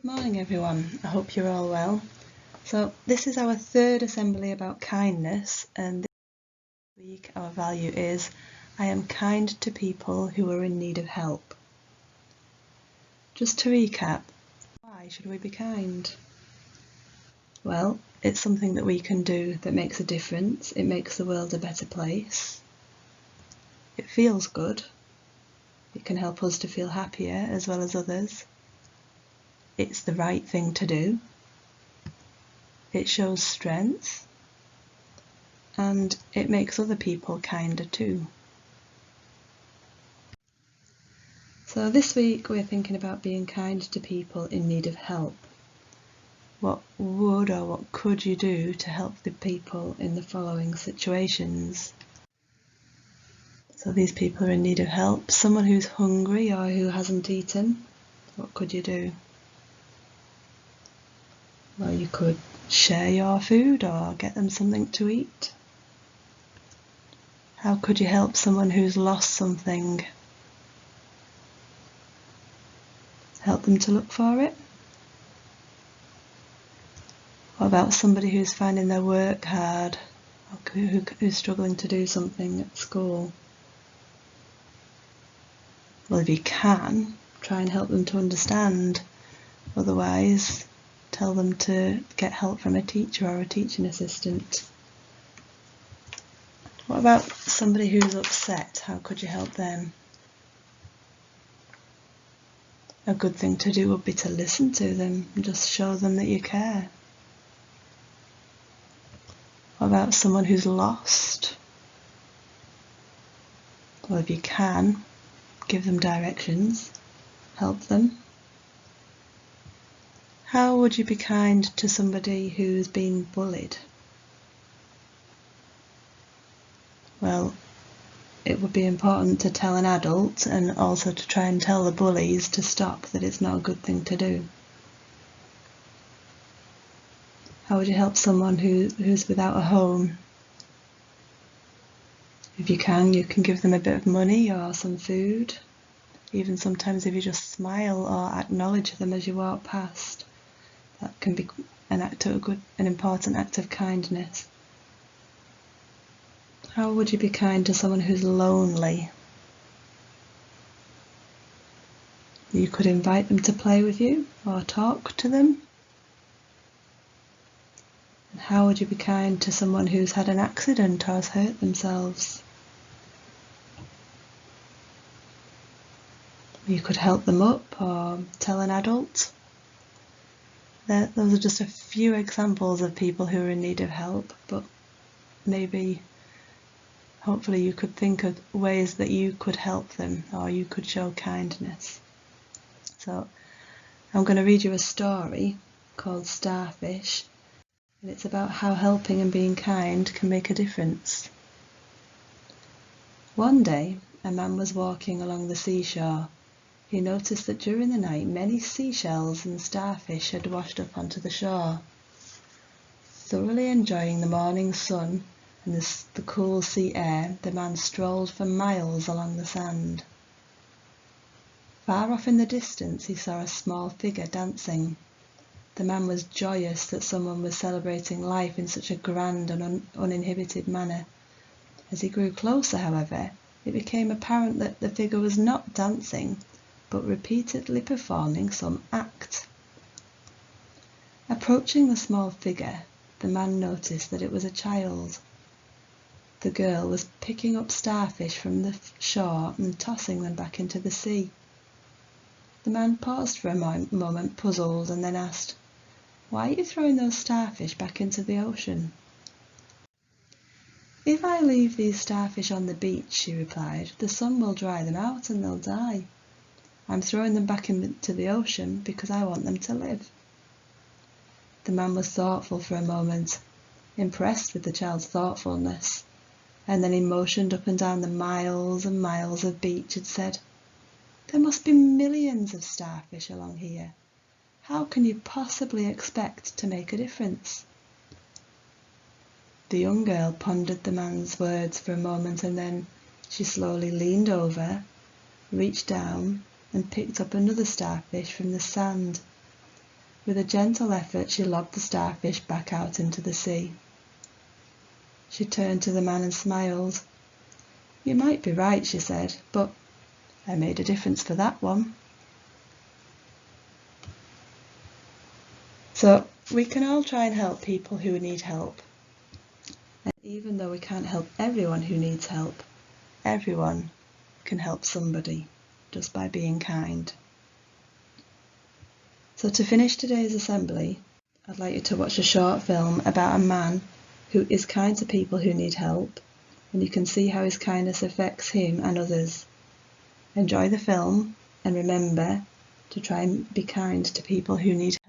Good morning everyone, I hope you're all well. So this is our third assembly about kindness, and this week our value is I am kind to people who are in need of help. Just to recap, why should we be kind? Well, it's something that we can do that makes a difference. It makes the world a better place. It feels good. It can help us to feel happier as well as others. It's the right thing to do. It shows strength, and it makes other people kinder too. So this week we're thinking about being kind to people in need of help. What would or what could you do to help the people in the following situations? So these people are in need of help. Someone who's hungry or who hasn't eaten, what could you do? Well, you could share your food or get them something to eat. How could you help someone who's lost something? Help them to look for it? What about somebody who's finding their work hard, or who's struggling to do something at school? Well, if you can, try and help them to understand. Otherwise, tell them to get help from a teacher or a teaching assistant. What about somebody who's upset? How could you help them? A good thing to do would be to listen to them and just show them that you care. What about someone who's lost? Well, if you can, give them directions, help them. How would you be kind to somebody who's been bullied? Well, it would be important to tell an adult and also to try and tell the bullies to stop, that it's not a good thing to do. How would you help someone who's without a home? If you can give them a bit of money or some food. Even sometimes if you just smile or acknowledge them as you walk past, that can be an important act of kindness. How would you be kind to someone who's lonely? You could invite them to play with you or talk to them. And how would you be kind to someone who's had an accident or has hurt themselves? You could help them up or tell an adult. Those are just a few examples of people who are in need of help, but hopefully you could think of ways that you could help them or you could show kindness. So I'm going to read you a story called Starfish, and it's about how helping and being kind can make a difference. One day, a man was walking along the seashore. He noticed that during the night many seashells and starfish had washed up onto the shore. Thoroughly enjoying the morning sun and the cool sea air, the man strolled for miles along the sand. Far off in the distance he saw a small figure dancing. The man was joyous that someone was celebrating life in such a grand and uninhibited manner. As he grew closer, however, it became apparent that the figure was not dancing, but repeatedly performing some act. Approaching the small figure, the man noticed that it was a child. The girl was picking up starfish from the shore and tossing them back into the sea. The man paused for a moment, puzzled, and then asked, "Why are you throwing those starfish back into the ocean?" "If I leave these starfish on the beach," she replied, "the sun will dry them out and they'll die. I'm throwing them back into the ocean because I want them to live." The man was thoughtful for a moment, impressed with the child's thoughtfulness, and then he motioned up and down the miles and miles of beach and said, "There must be millions of starfish along here. How can you possibly expect to make a difference?" The young girl pondered the man's words for a moment, and then she slowly leaned over, reached down and picked up another starfish from the sand. With a gentle effort, she lobbed the starfish back out into the sea. She turned to the man and smiled. "You might be right," she said, "but I made a difference for that one." So we can all try and help people who need help. And even though we can't help everyone who needs help, everyone can help somebody just by being kind. So to finish today's assembly, I'd like you to watch a short film about a man who is kind to people who need help, and you can see how his kindness affects him and others. Enjoy the film and remember to try and be kind to people who need help.